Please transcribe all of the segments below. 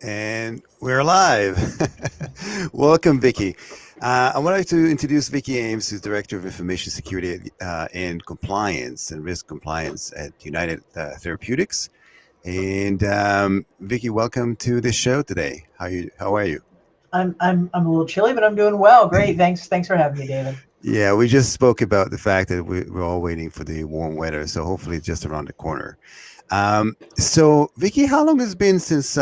And we're live. Welcome, Vicky. I would like to introduce Vicky Ames, who's Director of Information Security and Compliance and Risk Compliance at United Therapeutics. And Vicky, welcome to the show today. How are you? I'm a little chilly, but I'm doing well. Great. Thanks for having me, David. Yeah, we just spoke about the fact that we're all waiting for the warm weather, so hopefully it's just around the corner. So, Vicky, how long has it been since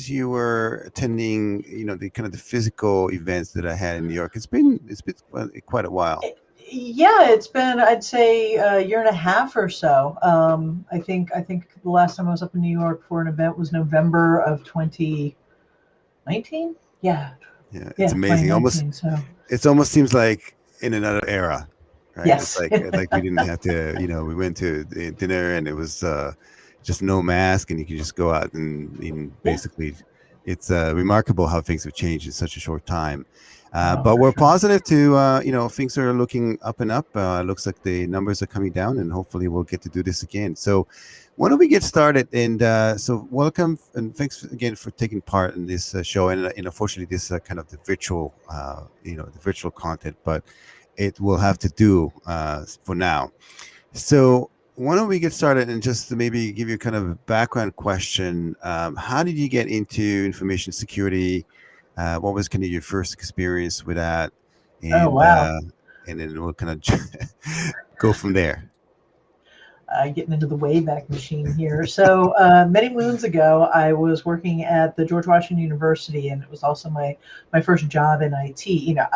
you were attending, the kind of the physical events that I had in New York? It's been quite a while. Yeah, it's been, I'd say, a year and a half or so. I think the last time I was up in New York for an event was November of 2019. Yeah, Yeah, it's yeah, amazing. 2019. So It almost seems like in another era, right? It's yes. like we didn't have to, we went to the dinner and it was just no mask and you could just go out and Yeah. basically it's remarkable how things have changed in such a short time. Oh, But for we're sure. positive to, things are looking up and up. Looks like the numbers are coming down and hopefully we'll get to do this again. So why don't we get started? And so welcome and thanks again for taking part in this show. And unfortunately, this kind of the virtual, the virtual content, but it will have to do for now. So why don't we get started and just maybe give you kind of a background question? How did you get into information security? What was kind of your first experience with that? Oh, And wow. uh, and then we'll kind of go from there. Getting into the Wayback Machine here. So many moons ago, I was working at the George Washington University, and it was also my first job in IT.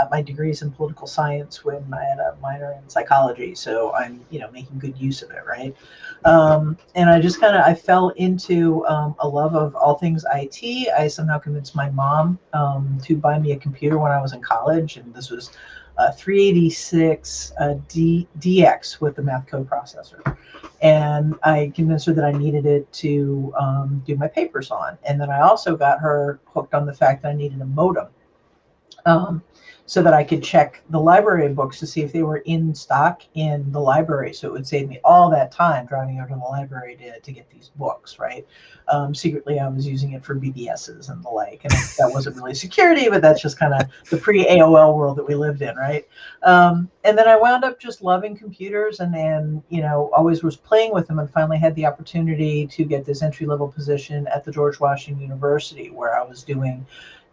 My degree is in political science when I had a minor in psychology, so I'm making good use of it, right? And I just I fell into a love of all things IT. I somehow convinced my mom to buy me a computer when I was in college, and this was 386 DX with the math code processor, and I convinced her that I needed it to do my papers on. And then I also got her hooked on the fact that I needed a modem, um, so that I could check the library books to see if they were in stock in the library. So it would save me all that time driving over to the library to get these books, right? Secretly, I was using it for BBSs and the like. And that wasn't really security, but that's just kind of the pre AOL world that we lived in, right? And then I wound up just loving computers and always was playing with them, and finally had the opportunity to get this entry level position at the George Washington University, where I was doing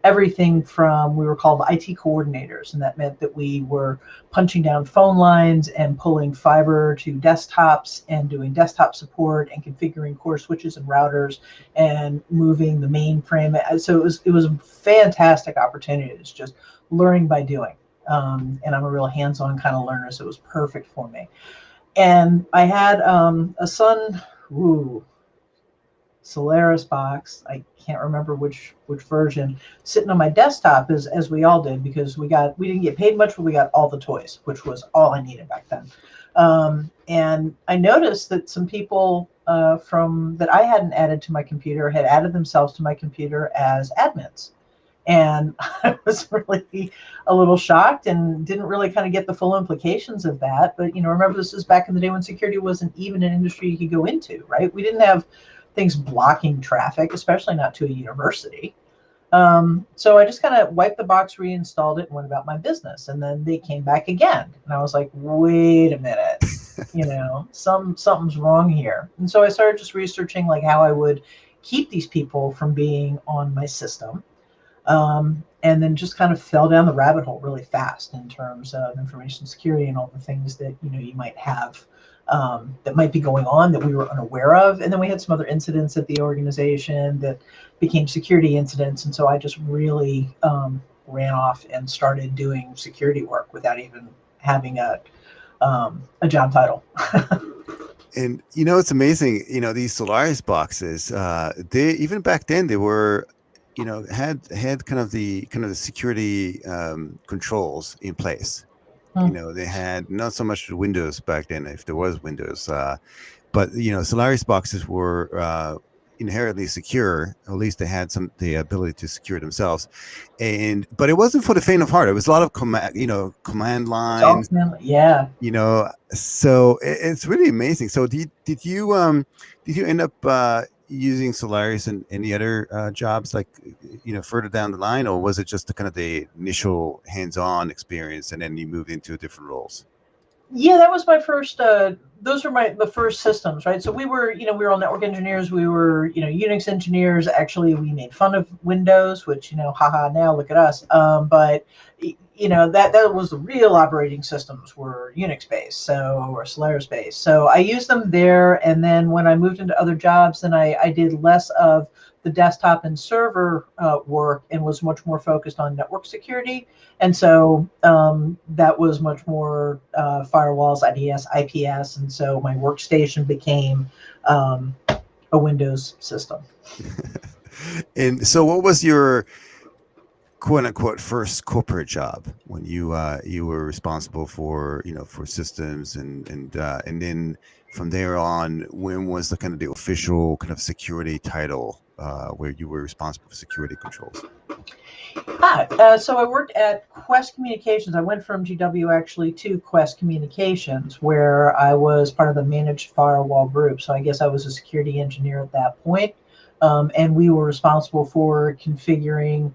everything from, we were called IT coordinators, and that meant that we were punching down phone lines and pulling fiber to desktops and doing desktop support and configuring core switches and routers and moving the mainframe. So it was a fantastic opportunity. It's just learning by doing. And I'm a real hands-on kind of learner, so it was perfect for me. And I had a son. Ooh, Solaris box. I can't remember which version, sitting on my desktop, as we all did, because we didn't get paid much, but we got all the toys, which was all I needed back then. And I noticed that some people from that I hadn't added to my computer had added themselves to my computer as admins. And I was really a little shocked and didn't really kind of get the full implications of that. But remember, this was back in the day when security wasn't even an industry you could go into, right? We didn't have things blocking traffic, especially not to a university. So I just kind of wiped the box, reinstalled it, and went about my business. And then they came back again, and I was like, "Wait a minute, something's wrong here." And so I started just researching like how I would keep these people from being on my system, and then just kind of fell down the rabbit hole really fast in terms of information security and all the things that you might have, that might be going on that we were unaware of. And then we had some other incidents at the organization that became security incidents, and so I just really ran off and started doing security work without even having a job title. And it's amazing. These Solaris boxes. They even back then they were, had kind of the security controls in place. Hmm. They had not so much Windows back then, if there was Windows, but Solaris boxes were inherently secure. At least they had the ability to secure themselves, but it wasn't for the faint of heart. It was a lot of command It's all, lines. yeah. So it's really amazing. So did you end up using Solaris and any other jobs, like further down the line, or was it just the kind of the initial hands-on experience, and then you moved into different roles? Yeah, that was my first. Those were the first systems, right? So we were, we were all network engineers. We were, Unix engineers. Actually, we made fun of Windows, which, haha, now look at us. But that was the real operating systems were Unix based, or Solaris based. So I used them there, and then when I moved into other jobs, then I did less of the desktop and server work and was much more focused on network security. And so that was much more firewalls, IDS, IPS. And so my workstation became a Windows system. And so what was your quote unquote first corporate job when you were responsible for for systems, and then from there on, when was the kind of the official kind of security title where you were responsible for security controls? So I worked at Quest Communications. I went from GW actually to Quest Communications, where I was part of the managed firewall group. So I guess I was a security engineer at that point. And we were responsible for configuring,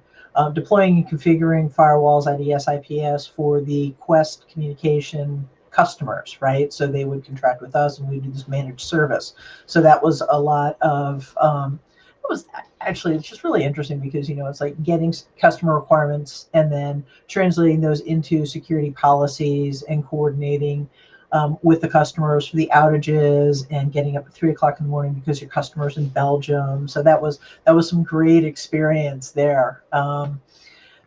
deploying and configuring firewalls, IDS, IPS for the Quest Communication customers, right? So they would contract with us and we do this managed service. So that was a lot of, it was actually, it's just really interesting because, it's like getting customer requirements and then translating those into security policies and coordinating with the customers for the outages and getting up at 3 o'clock in the morning because your customer's in Belgium. So that was some great experience there.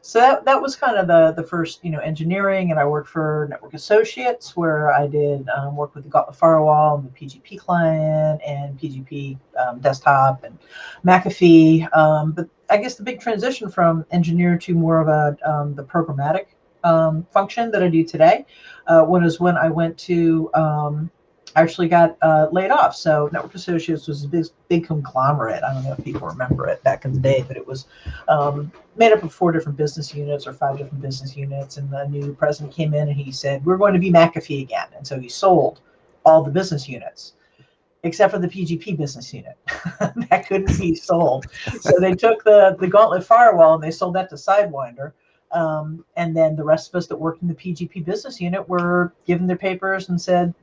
So that was kind of the first, engineering, and I worked for Network Associates, where I did work with the Gauntlet firewall and the PGP client and PGP desktop and McAfee. But I guess the big transition from engineer to more of the programmatic function that I do today was when I went to actually got laid off. So Network Associates was a big conglomerate. I don't know if people remember it back in the day, but it was made up of 4 different business units or 5 different business units. And the new president came in and he said, we're going to be McAfee again. And so he sold all the business units, except for the PGP business unit. That couldn't be sold. So they took the Gauntlet firewall and they sold that to Sidewinder. And then the rest of us that worked in the PGP business unit were given their papers and said,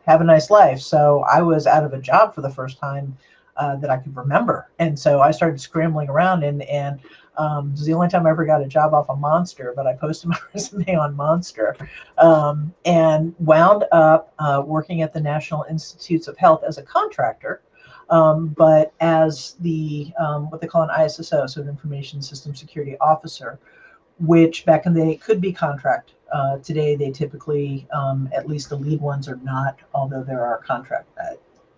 have a nice life. So I was out of a job for the first time that I could remember. And so I started scrambling around, and it was the only time I ever got a job off of Monster, but I posted my resume on Monster and wound up working at the National Institutes of Health as a contractor, but as the what they call an ISSO, so an Information System Security Officer, which back in the day could be contract. Today, they typically, at least the lead ones are not, although there are contract.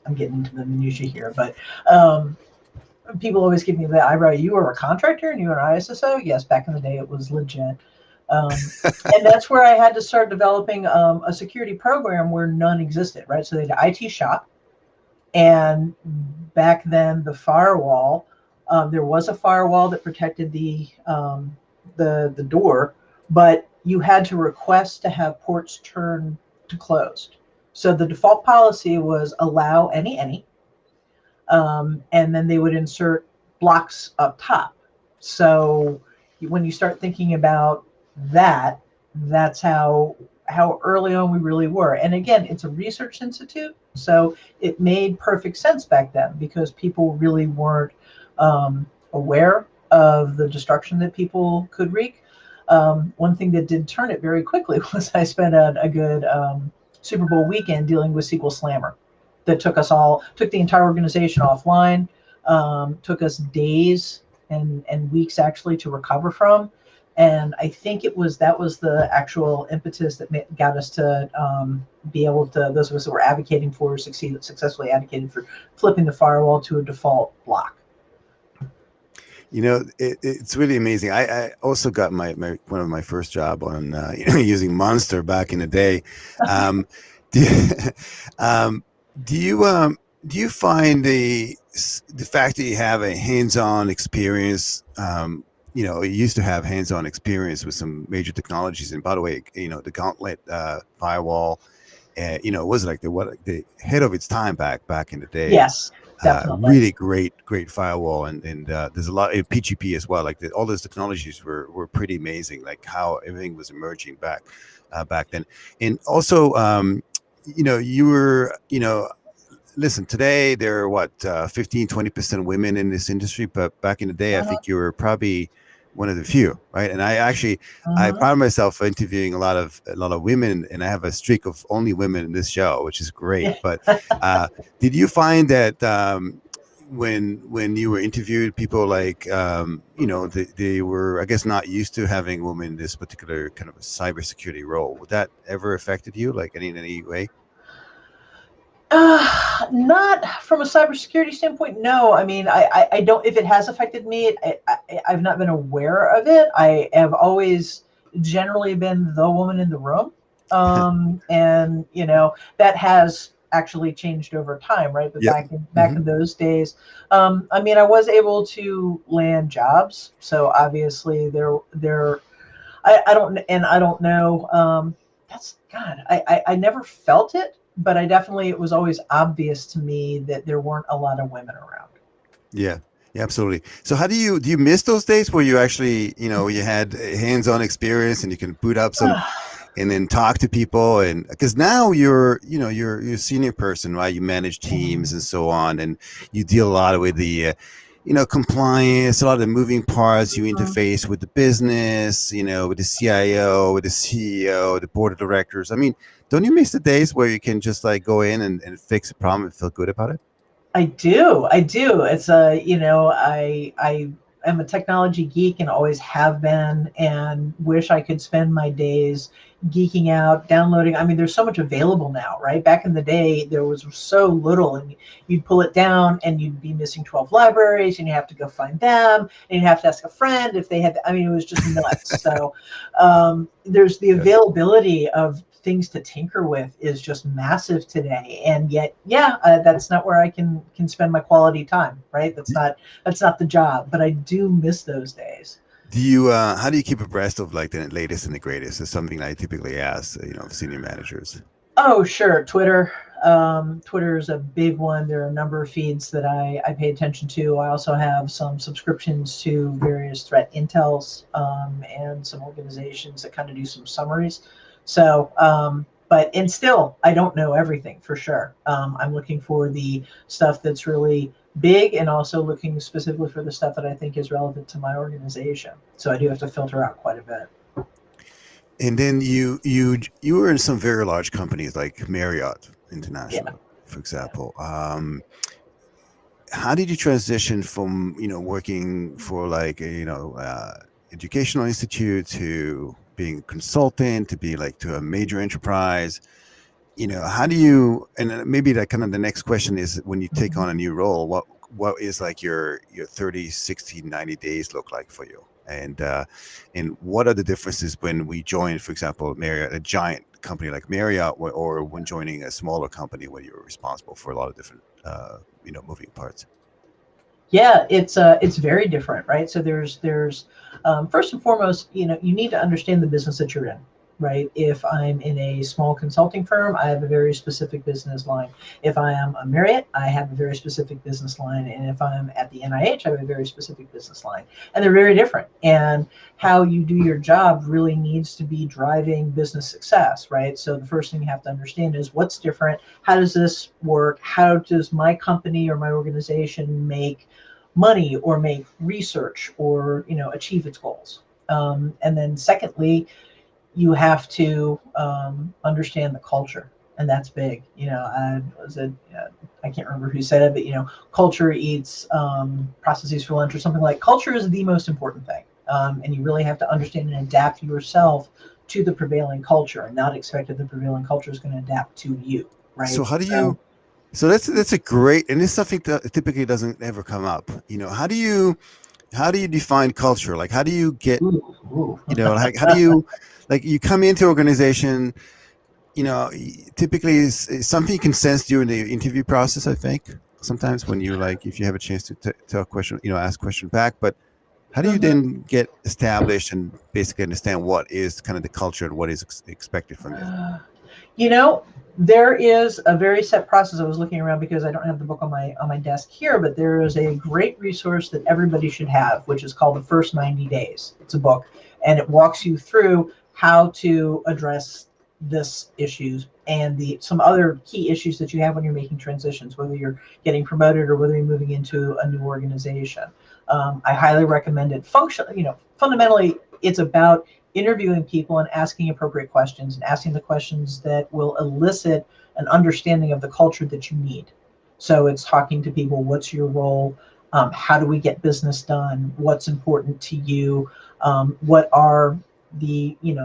I'm getting into the minutiae here, but people always give me the eyebrow. You were a contractor and you were an ISSO? Yes, back in the day, it was legit. And that's where I had to start developing a security program where none existed, right? So they had an IT shop. And back then, the firewall, there was a firewall that protected the door, but you had to request to have ports turned to closed. So the default policy was allow any, and then they would insert blocks up top. So when you start thinking about that, that's how early on we really were. And again, it's a research institute, so it made perfect sense back then because people really weren't aware of the destruction that people could wreak. One thing that did turn it very quickly was I spent a good Super Bowl weekend dealing with SQL Slammer that took the entire organization offline, took us days and weeks actually to recover from. And I think that was the actual impetus that got us to be able to, those of us that were advocating for, successfully advocated for flipping the firewall to a default block. It's really amazing. I also got my one of my first job on using Monster back in the day. Do you find the fact that you have a hands-on experience? You used to have hands-on experience with some major technologies, and by the way, the Gauntlet firewall, it was like the head of its time back in the day. Yes. Definitely. Really great firewall, and there's a lot of PGP as well. Like all those technologies were pretty amazing. Like how everything was emerging back then, and also you were listen, today there are what 15-20% women in this industry, but back in the day I Uh-huh. think you were probably one of the few, right? And I Uh-huh. pride myself for interviewing a lot of women, and I have a streak of only women in this show, which is great. Yeah. But did you find that when you were interviewed, people like they were, I guess, not used to having women in this particular kind of a cybersecurity role? Would that ever affected you, like in any way? Not from a cybersecurity standpoint. No, I mean, I don't. If it has affected me, I've not been aware of it. I have always generally been the woman in the room, and that has actually changed over time, right? But Yep. back in those days, I mean, I was able to land jobs, so obviously there. I don't know. That's God. I never felt it, but I definitely it was always obvious to me that there weren't a lot of women around. Yeah. Yeah, absolutely. So how do you miss those days where you actually, you had hands-on experience and you can boot up some and then talk to people, and because now you're a senior person, right? You manage teams and so on, and you deal a lot with the compliance, a lot of the moving parts. You interface with the business, with the CIO, with the CEO, the board of directors. I mean, don't you miss the days where you can just like go in and fix a problem and feel good about it? I do. I do. It's a, I am a technology geek and always have been, and wish I could spend my days geeking out, downloading. I mean, there's so much available now, right? Back in the day, there was so little, and you'd pull it down and you'd be missing 12 libraries, and you have to go find them, and you have to ask a friend if they had, I mean, it was just nuts. So there's the Yeah. availability of things to tinker with is just massive today, and yet that's not where I can spend my quality time, right? That's not the job, but I do miss those days. Do you how do you keep abreast of like the latest and the greatest? Is something I typically ask, senior managers. Oh, sure. Twitter is a big one. There are a number of feeds that I pay attention to. I also have some subscriptions to various threat intels, and some organizations that kind of do some summaries. So, and still, I don't know everything for sure. I'm looking for the stuff that's really big, and also looking specifically for the stuff that I think is relevant to my organization. So I do have to filter out quite a bit. And then you were in some very large companies like Marriott Yeah. International, for example. How did you transition from working for like a educational institute to being a consultant to be like to a major enterprise? How do you, and maybe that kind of the next question is, when you take on a new role, what is like your 30, 60, 90 days look like for you? And what are the differences when we join, for example, Marriott, a giant company like Marriott, or when joining a smaller company where you're responsible for a lot of different moving parts? Yeah, it's very different, right? So there's first and foremost, you need to understand the business that you're in, right? If I'm in a small consulting firm, I have a very specific business line. If I am a Marriott, I have a very specific business line, and if I'm at the NIH, I have a very specific business line, and they're very different. And how you do your job really needs to be driving business success, right? So the first thing you have to understand is what's different. How does this work? How does my company or my organization make money or make research or achieve its goals? And then secondly, you have to understand the culture, and that's big. I can't remember who said it, but culture eats processes for lunch, or something. Like, culture is the most important thing, and you really have to understand and adapt yourself to the prevailing culture, and not expect that the prevailing culture is going to adapt to you, So right? how do So you so that's a great, and it's something that typically doesn't ever come up. How do you define culture? Like, how do you get, ooh, ooh. like, how do you, like, you come into organization, typically is something you can sense during the interview process, I think, sometimes when you like, if you have a chance to tell a question, ask a question back. But how do you Mhm. then get established and basically understand what is kind of the culture and what is expected from you? You know, there is a very set process. I was looking around because I don't have the book on my desk here, but there is a great resource that everybody should have, which is called The First 90 Days. It's a book, and it walks you through how to address this issues and the some other key issues that you have when you're making transitions, whether you're getting promoted or whether you're moving into a new organization. I highly recommend it. Fundamentally, it's about interviewing people and asking appropriate questions and asking the questions that will elicit an understanding of the culture that you need. So it's talking to people, what's your role? How do we get business done? What's important to you? What are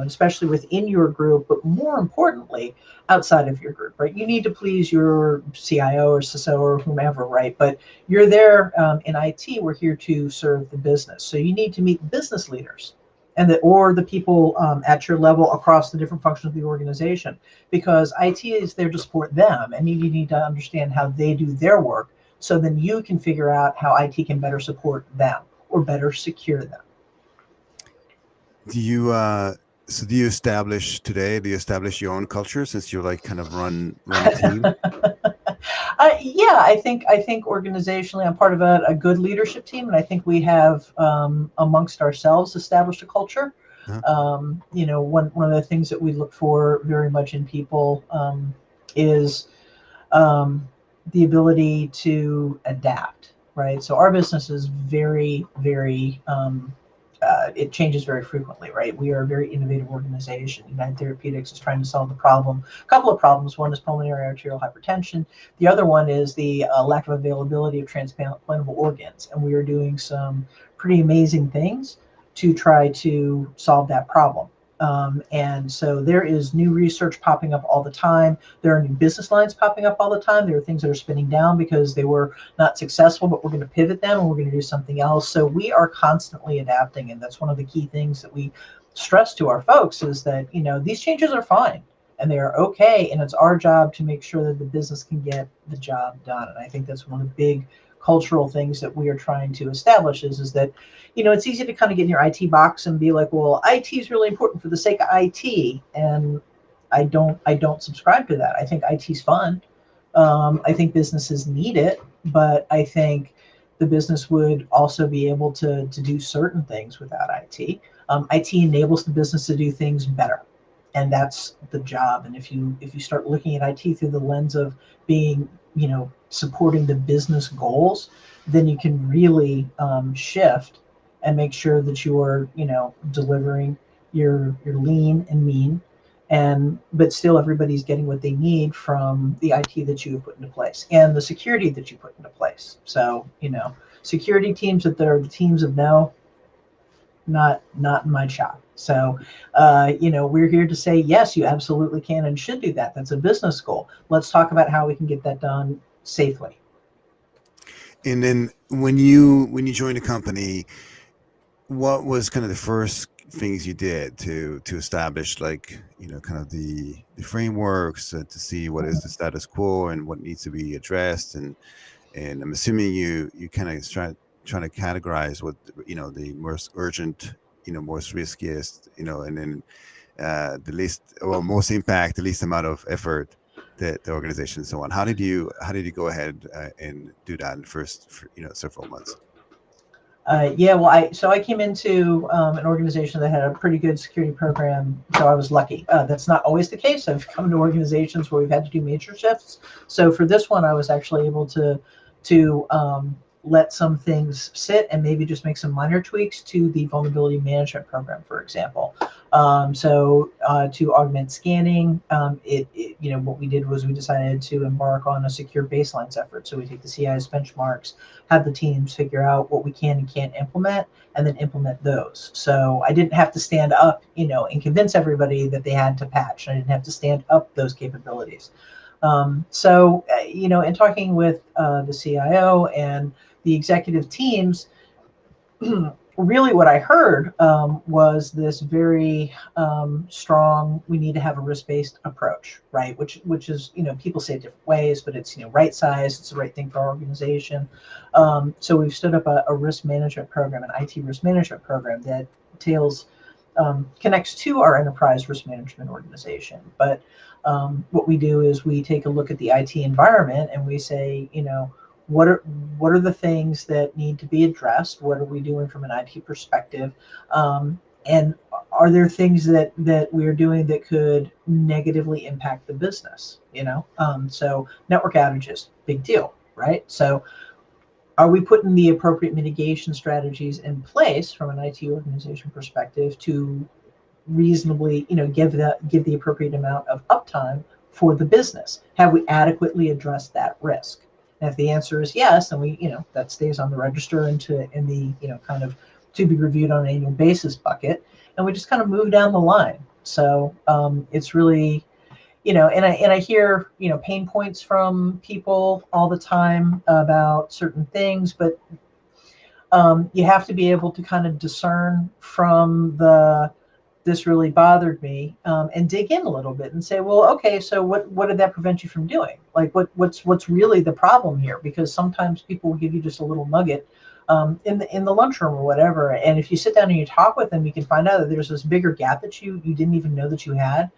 especially within your group, but more importantly, outside of your group, right? You need to please your CIO or CISO or whomever, right? But you're there in IT, we're here to serve the business. So you need to meet business leaders or the people at your level across the different functions of the organization, because IT is there to support them, and you need to understand how they do their work, so then you can figure out how IT can better support them or better secure them. Do you do you establish your own culture, since you like kind of run a team? Yeah, I think organizationally, I'm part of a good leadership team, and I think we have amongst ourselves established a culture. Uh-huh. One of the things that we look for very much in people is um, the ability to adapt, right? So our business is very, very it changes very frequently, right? We are a very innovative organization. United Therapeutics is trying to solve a couple of problems. One is pulmonary arterial hypertension. The other one is the lack of availability of transplantable organs. And we are doing some pretty amazing things to try to solve that problem. And so there is new research popping up all the time. There are new business lines popping up all the time. There are things that are spinning down because they were not successful, but we're going to pivot them and we're going to do something else. So we are constantly adapting. And that's one of the key things that we stress to our folks is that, these changes are fine and they are okay. And it's our job to make sure that the business can get the job done. And I think that's one of the big cultural things that we are trying to establish is that, it's easy to kind of get in your IT box and be like, well, IT is really important for the sake of IT. And I don't subscribe to that. I think IT's fun. I think businesses need it, but I think the business would also be able to do certain things without IT. IT enables the business to do things better, and that's the job. And if you start looking at IT through the lens of being, supporting the business goals, then you can really shift and make sure that you are, delivering your lean and mean, but still everybody's getting what they need from the IT that you have put into place and the security that you put into place. So, security teams that are the teams of no, not in my shop. So, we're here to say, yes, you absolutely can and should do that. That's a business goal. Let's talk about how we can get that done safely. And then when you joined a company, what was kind of the first things you did to establish, like, kind of the frameworks, to see what is the status quo and what needs to be addressed, and I'm assuming you kind of trying to categorize what, the most urgent, most riskiest, and then the least, well, most impact, the least amount of effort, the organization, and so on. How did you go ahead and do that in the first, several months? Yeah, well, I came into an organization that had a pretty good security program, so I was lucky. That's not always the case. I've come to organizations where we've had to do major shifts. So for this one, I was actually able to let some things sit and maybe just make some minor tweaks to the vulnerability management program, for example. To augment scanning, what we did was we decided to embark on a secure baselines effort. So we take the CI's benchmarks, have the teams figure out what we can and can't implement, and then implement those. So I didn't have to stand up, and convince everybody that they had to patch. I didn't have to stand up those capabilities. In talking with the CIO and the executive teams, really what I heard was this very strong, we need to have a risk-based approach, right? Which is, people say it different ways, but it's, right size, it's the right thing for our organization. So we've stood up a risk management program, an IT risk management program that entails connects to our enterprise risk management organization. But what we do is we take a look at the IT environment and we say, what are the things that need to be addressed? What are we doing from an IT perspective? And are there things that we're doing that could negatively impact the business? So network outages, big deal, right? So are we putting the appropriate mitigation strategies in place from an IT organization perspective to reasonably, give the appropriate amount of uptime for the business? Have we adequately addressed that risk? And if the answer is yes, then we, that stays on the register in the, kind of to be reviewed on an annual basis bucket, and we just kind of move down the line. So it's really, and I hear, pain points from people all the time about certain things, but you have to be able to kind of discern from this really bothered me, and dig in a little bit and say, well, okay, so what did that prevent you from doing? Like what's really the problem here? Because sometimes people will give you just a little nugget in the lunchroom or whatever, and if you sit down and you talk with them, you can find out that there's this bigger gap that you didn't even know that you had,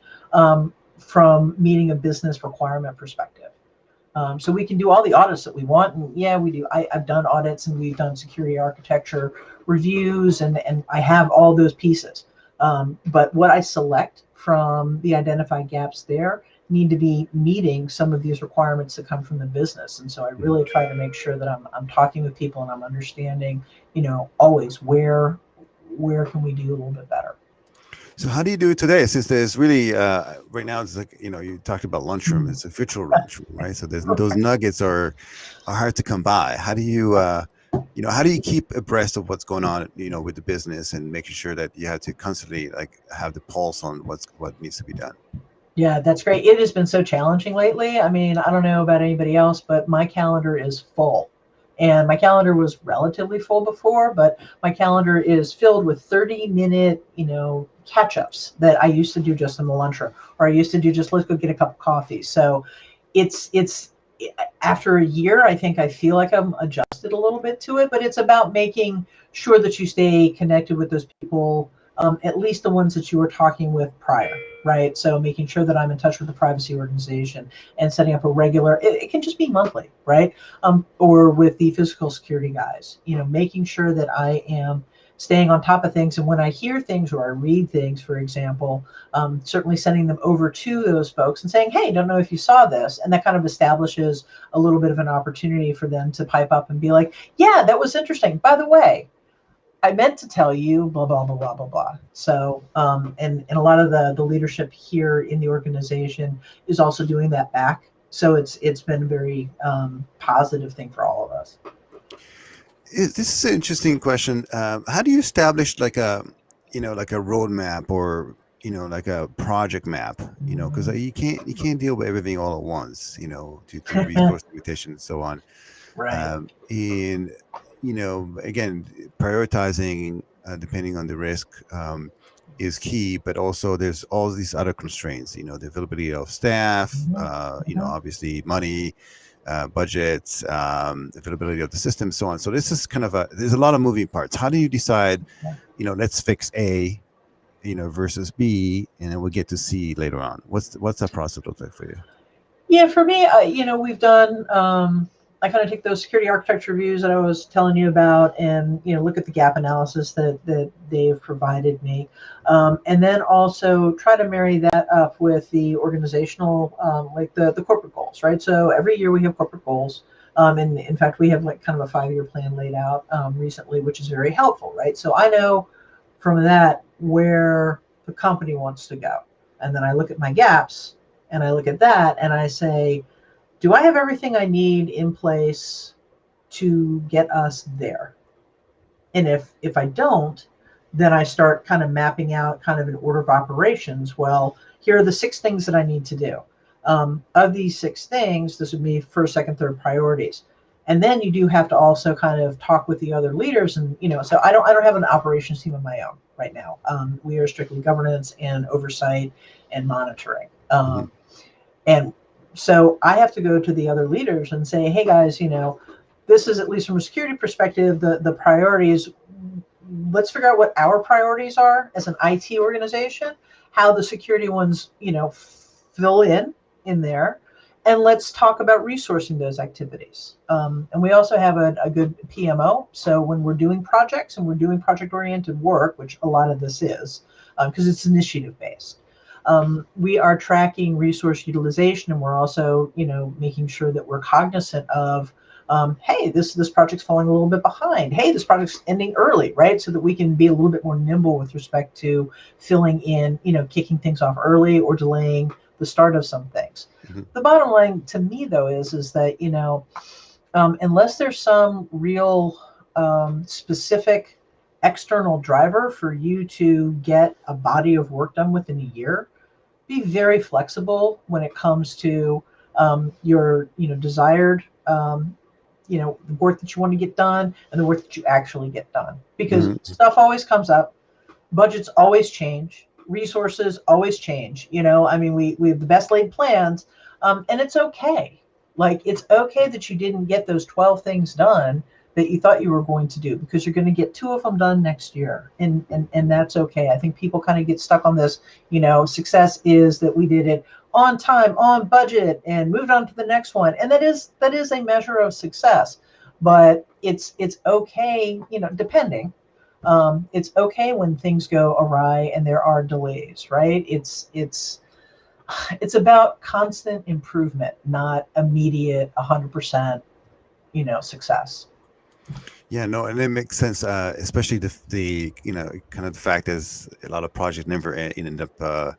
from meeting a business requirement perspective. So we can do all the audits that we want, and yeah, we do. I've done audits, and we've done security architecture reviews, and I have all those pieces. But what I select from the identified gaps there need to be meeting some of these requirements that come from the business. And so I really try to make sure that I'm talking with people and I'm understanding, always where can we do a little bit better. So how do you do it today? Since there's really right now, it's like, you talked about lunchroom. It's a virtual lunchroom, right? So those nuggets are hard to come by. How do you how do you keep abreast of what's going on, with the business, and making sure that you have to constantly have the pulse on what needs to be done? Yeah, that's great. It has been so challenging lately. I mean, I don't know about anybody else, but my calendar is full. And my calendar was relatively full before, but my calendar is filled with 30-minute, catch-ups that I used to do just in the lunchroom, or I used to do just let's go get a cup of coffee. So it's after a year, I think I feel like I'm adjusted a little bit to it, but it's about making sure that you stay connected with those people, at least the ones that you were talking with prior, right? So making sure that I'm in touch with the privacy organization and setting up a regular, it can just be monthly, right? Or with the physical security guys, making sure that I am staying on top of things. And when I hear things or I read things, for example, certainly sending them over to those folks and saying, hey, don't know if you saw this. And that kind of establishes a little bit of an opportunity for them to pipe up and be like, yeah, that was interesting. By the way, I meant to tell you, blah, blah, blah, blah, blah, blah. So, and a lot of the leadership here in the organization is also doing that back. So it's been a very positive thing for all of us. This is an interesting question. How do you establish like a roadmap, or like a project map? Because you can't deal with everything all at once. To resource limitation and so on. Right. And again, prioritizing depending on the risk is key, but also there's all these other constraints. The availability of staff. Obviously money. Budgets, availability of the system, so on. So this is there's a lot of moving parts. How do you decide, let's fix A, versus B, and then we'll get to C later on? What's that process look like for you? Yeah, for me, we've done, I kind of take those security architecture reviews that I was telling you about and, look at the gap analysis that they've provided me. And then also try to marry that up with the organizational, like the corporate goals, right? So every year we have corporate goals. And in fact, we have kind of a 5-year plan laid out recently, which is very helpful, right? So I know from that where the company wants to go. And then I look at my gaps and I look at that and I say, do I have everything I need in place to get us there? And if I don't, then I start kind of mapping out kind of an order of operations. Well, here are the 6 things that I need to do. Of these 6 things, this would be first, second, third priorities. And then you do have to also kind of talk with the other leaders. And, so I don't have an operations team of my own right now. We are strictly governance and oversight and monitoring. And so I have to go to the other leaders and say, hey guys, this is, at least from a security perspective, the priorities. let's figure out what our priorities are as an IT organization, how the security ones, fill in there, and let's talk about resourcing those activities. And we also have a good PMO. So when we're doing projects and we're doing project-oriented work, which a lot of this is, because it's initiative-based, we are tracking resource utilization, and we're also, making sure that we're cognizant of, hey, this project's falling a little bit behind. Hey, this project's ending early, right? So that we can be a little bit more nimble with respect to filling in, kicking things off early or delaying the start of some things. Mm-hmm. The bottom line to me, though, is that, unless there's some real specific external driver for you to get a body of work done within a year, be very flexible when it comes to your desired the work that you want to get done and the work that you actually get done, because stuff always comes up, budgets always change, resources always change. We have the best laid plans, and it's okay. Like, it's okay that you didn't get those 12 things done that you thought you were going to do, because you're going to get 2 of them done next year, and that's okay. I think people kind of get stuck on this, success is that we did it on time, on budget, and moved on to the next one, and that is a measure of success. But it's okay, depending. It's okay when things go awry and there are delays, right? It's about constant improvement, not immediate 100%, success. Yeah, no, and it makes sense, especially the kind of the fact is a lot of projects never end up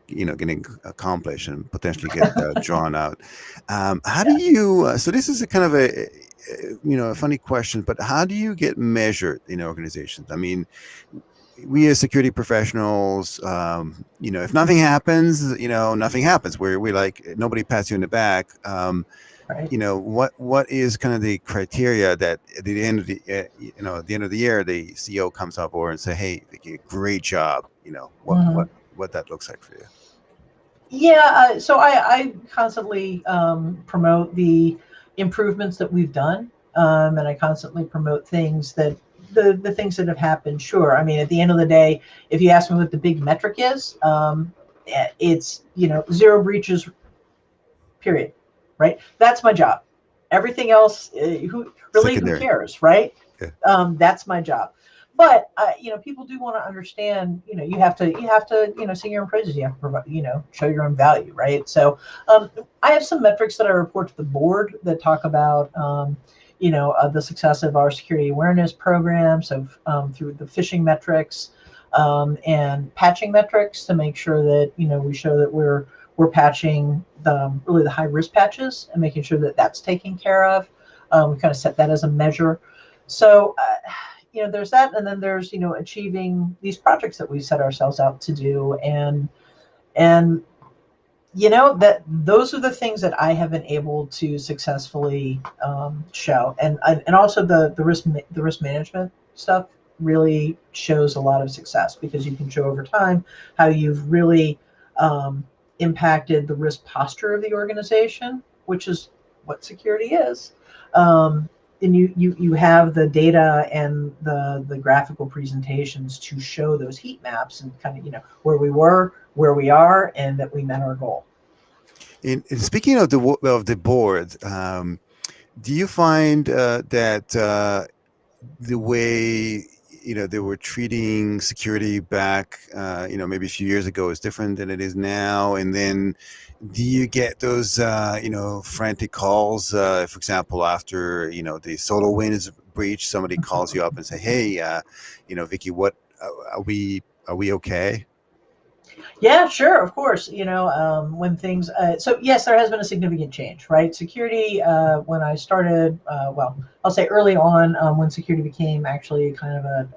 getting accomplished and potentially get drawn out. How do you? So this is a kind of a funny question, but how do you get measured in organizations? I mean, we as security professionals, if nothing happens, nothing happens. We like, nobody pats you in the back. Right. What is kind of the criteria that at the end of the at the end of the year the CEO comes up or and say, hey, Vicky, great job. What that looks like for you. Yeah, so I constantly promote the improvements that we've done, and I constantly promote things that the things that have happened. Sure, I mean, at the end of the day, if you ask me what the big metric is, it's 0 breaches, period. Right? That's my job. Everything else, who cares, right? Yeah. That's my job. But people do want to understand. You have to sing your own praises. You have to provide, show your own value, right? So I have some metrics that I report to the board that talk about the success of our security awareness program. So through the phishing metrics and patching metrics to make sure that we show that we're patching the high risk patches and making sure that that's taken care of. We kind of set that as a measure. So, there's that. And then there's, achieving these projects that we set ourselves out to do. And that those are the things that I have been able to successfully show. And also the risk management stuff really shows a lot of success, because you can show over time how you've really impacted the risk posture of the organization, which is what security is. And you have the data and the graphical presentations to show those heat maps and kind of where we were, where we are, and that we met our goal. In speaking of the board, do you find that the way they were treating security back maybe a few years ago is different than it is now? And then do you get those frantic calls, for example, after the SolarWinds breach, somebody calls you up and say, hey, Vicky, what are we okay? Yeah, sure, of course. When things, so yes, there has been a significant change, right? Security, when I started, I'll say early on, when security became actually kind of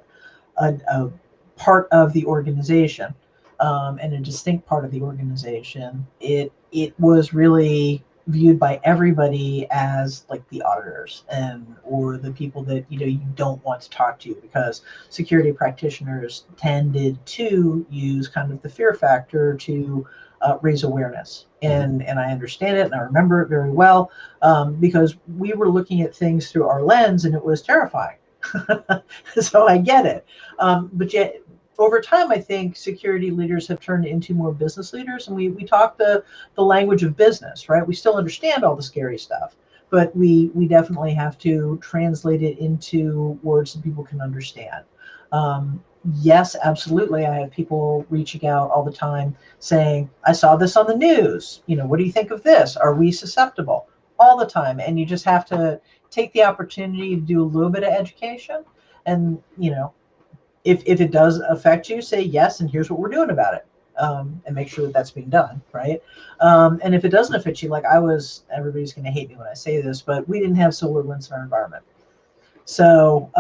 a part of the organization, and a distinct part of the organization, it was really viewed by everybody as like the auditors or the people that you don't want to talk to, because security practitioners tended to use kind of the fear factor to raise awareness. And I understand it, and I remember it very well, because we were looking at things through our lens, and it was terrifying. So I get it. But yet, over time, I think security leaders have turned into more business leaders, and we talk the language of business, right? We still understand all the scary stuff, but we definitely have to translate it into words that people can understand. Um, yes, absolutely. I have people reaching out all the time saying, I saw this on the news. What do you think of this? Are we susceptible? All the time. And you just have to take the opportunity to do a little bit of education. And, if it does affect you, say yes, and here's what we're doing about it. And make sure that that's being done, right? And if it doesn't affect you, like everybody's going to hate me when I say this, but we didn't have solar winds in our environment. So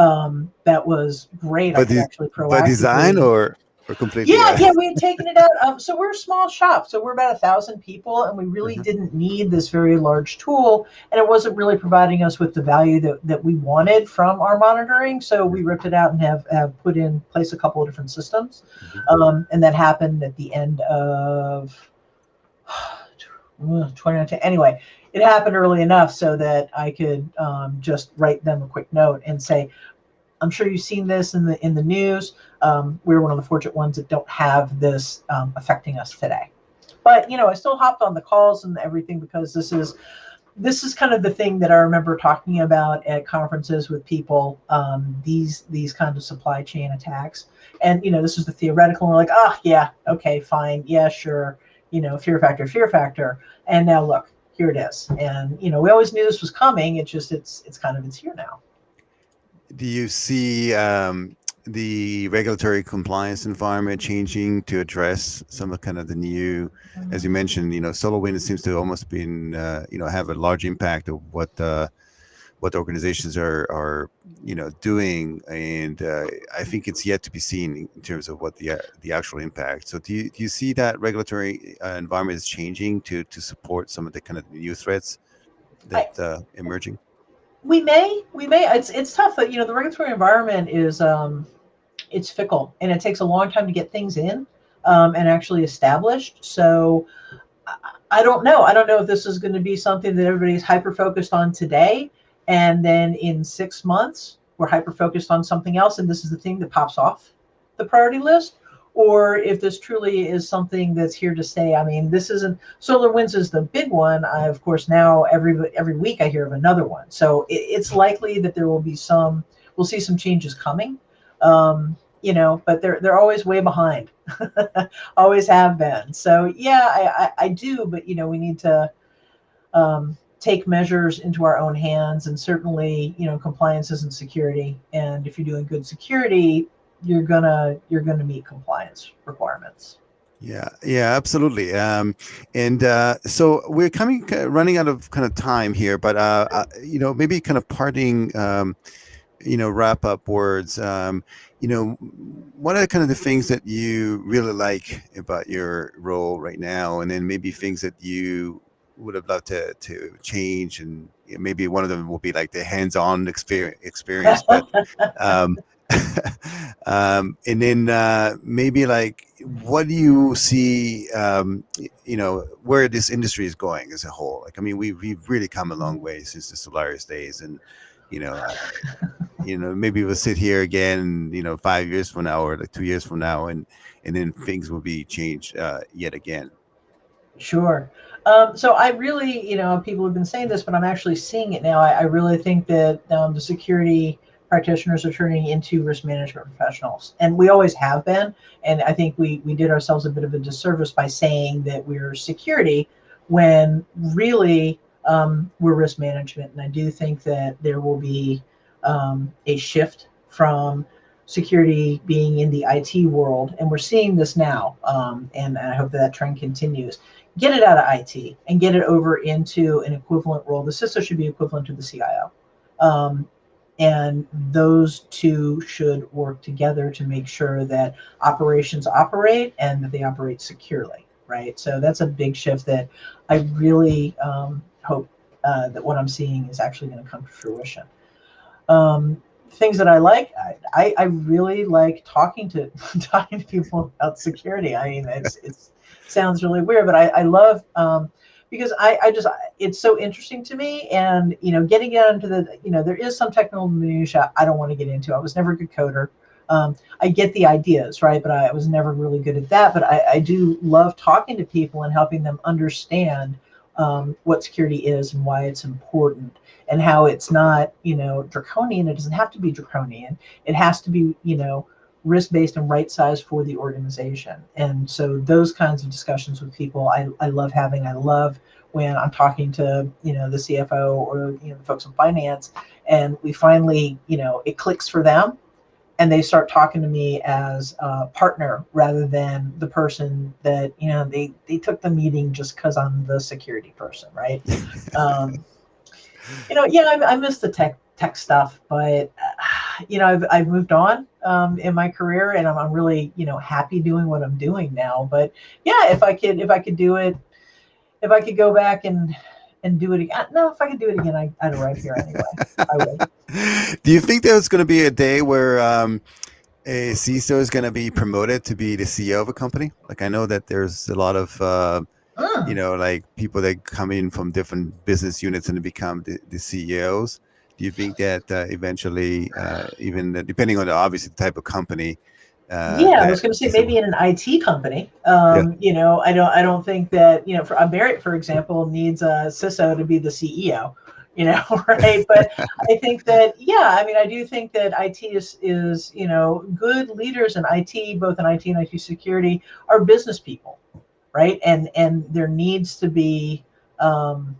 that was great. I But could actually by design proactively. or completely? Yeah, we had taken it out. So we're a small shop, so we're about 1,000 people, and we really Mhm. didn't need this very large tool, and it wasn't really providing us with the value that we wanted from our monitoring. So we ripped it out and have put in place a couple of different systems, Mhm. and that happened at the end of 2019. Anyway, it happened early enough so that I could just write them a quick note and say, I'm sure you've seen this in the news. We're one of the fortunate ones that don't have this affecting us today. But I still hopped on the calls and everything because this is kind of the thing that I remember talking about at conferences with people. These kind of supply chain attacks, and this is the theoretical. And we're like, yeah, okay, fine, yeah, sure. Fear factor. And now look, here it is. And we always knew this was coming. It's here now. Do you see the regulatory compliance environment changing to address some of kind of the new, as you mentioned, SolarWinds seems to almost been, have a large impact of what organizations are doing, and I think it's yet to be seen in terms of what the actual impact. So do you see that regulatory environment is changing to support some of the kind of new threats that I, emerging? we may. It's tough. But the regulatory environment is it's fickle, and it takes a long time to get things in and actually established. So I don't know. I don't know if this is going to be something that everybody's hyper focused on today, and then in 6 months we're hyper focused on something else, and this is the thing that pops off the priority list, or if this truly is something that's here to stay. I mean, this isn't Solar Winds is the big one. I, of course, now every week I hear of another one, so it's likely that there will be some. We'll see some changes coming. But they're always way behind. Always have been. So yeah, I do, but we need to take measures into our own hands, and certainly compliance isn't security. And if you're doing good security, you're gonna meet compliance requirements. Yeah, absolutely. And so we're running out of kind of time here, but maybe kind of parting, wrap up words. What are kind of the things that you really like about your role right now, and then maybe things that you would have loved to change, and maybe one of them will be like the hands-on experience, but um, and then maybe like what do you see where this industry is going as a whole? Like, I mean, we've really come a long way since the Solaris days, and you know I, maybe we'll sit here again 5 years from now or like 2 years from now, and then things will be changed yet again. Sure. So I really, people have been saying this, but I'm actually seeing it now. I really think that the security practitioners are turning into risk management professionals, and we always have been. And I think we did ourselves a bit of a disservice by saying that we're security when really we're risk management. And I do think that there will be a shift from security being in the IT world, and we're seeing this now. And I hope that trend continues. Get it out of IT and get it over into an equivalent role. The CISO should be equivalent to the CIO. And those two should work together to make sure that operations operate and that they operate securely, right? So that's a big shift that I really hope that what I'm seeing is actually going to come to fruition. Things that I like, I really like talking to talking to people about security. I mean, it's sounds really weird, but I love because I just, it's so interesting to me. And, getting out into the, there is some technical minutia I don't want to get into. I was never a good coder. I get the ideas, right? But I was never really good at that. But I do love talking to people and helping them understand what security is and why it's important, and how it's not, draconian. It doesn't have to be draconian. It has to be, risk-based and right-sized for the organization. And so those kinds of discussions with people, I love having. I love when I'm talking to, the CFO or, the folks in finance, and we finally, it clicks for them, and they start talking to me as a partner rather than the person that, they took the meeting just because I'm the security person, right? Yeah, I miss the tech stuff, but I've moved on in my career, and I'm really, happy doing what I'm doing now. But yeah, if I could do it, if I could go back and do it again, no, if I could do it again, I'd arrive here anyway. I would. Do you think there's going to be a day where a CISO is going to be promoted to be the CEO of a company? Like, I know that there's a lot of like people that come in from different business units and become the CEOs. Do you think that eventually, even depending on obviously the type of company, Yeah, I that was going to say CISO maybe in an IT company. yeah. I don't think that, for a Marriott, for example, needs a CISO to be the CEO. Right? But I think that, yeah, I mean, I do think that IT is good leaders in IT, both in IT and IT security, are business people, right? And there needs to be that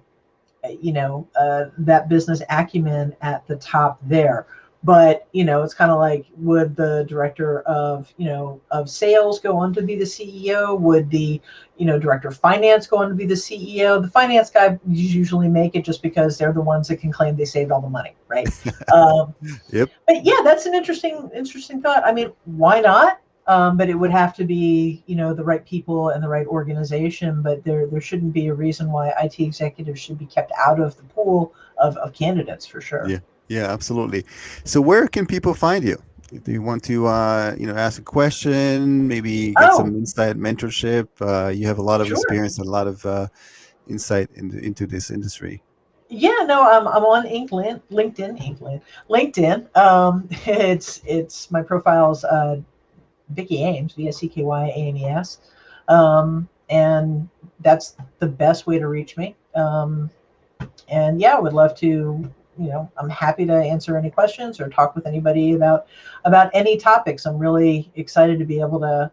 business acumen at the top there. But it's kind of like, would the director of of sales go on to be the CEO? Would the director of finance go on to be the CEO? The finance guy usually make it just because they're the ones that can claim they saved all the money, right? Yep. But yeah, that's an interesting thought. I mean, why not? But it would have to be, the right people and the right organization. But there shouldn't be a reason why IT executives should be kept out of the pool of candidates, for sure. Yeah. Yeah, absolutely. So where can people find you? Do you want to ask a question, maybe get some Oh, insight, mentorship? You have a lot of sure. experience and a lot of insight into this industry. Yeah, no, I'm on LinkedIn. It's my profile's Vicky Ames, VSCKYAMES, and that's the best way to reach me. And yeah, I would love to. I'm happy to answer any questions or talk with anybody about any topics. I'm really excited to be able to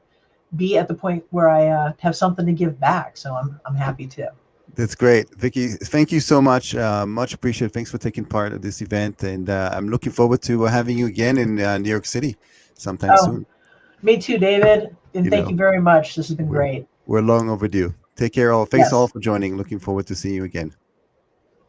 be at the point where I have something to give back. So I'm happy to. That's great, Vicky. Thank you so much. Much appreciated. Thanks for taking part of this event, and I'm looking forward to having you again in New York City sometime Oh, soon. me too, David. And You thank know, you very much. This has been we're great. we're long overdue. Take care, all. Thanks all Yes. for joining. Looking forward to seeing you again.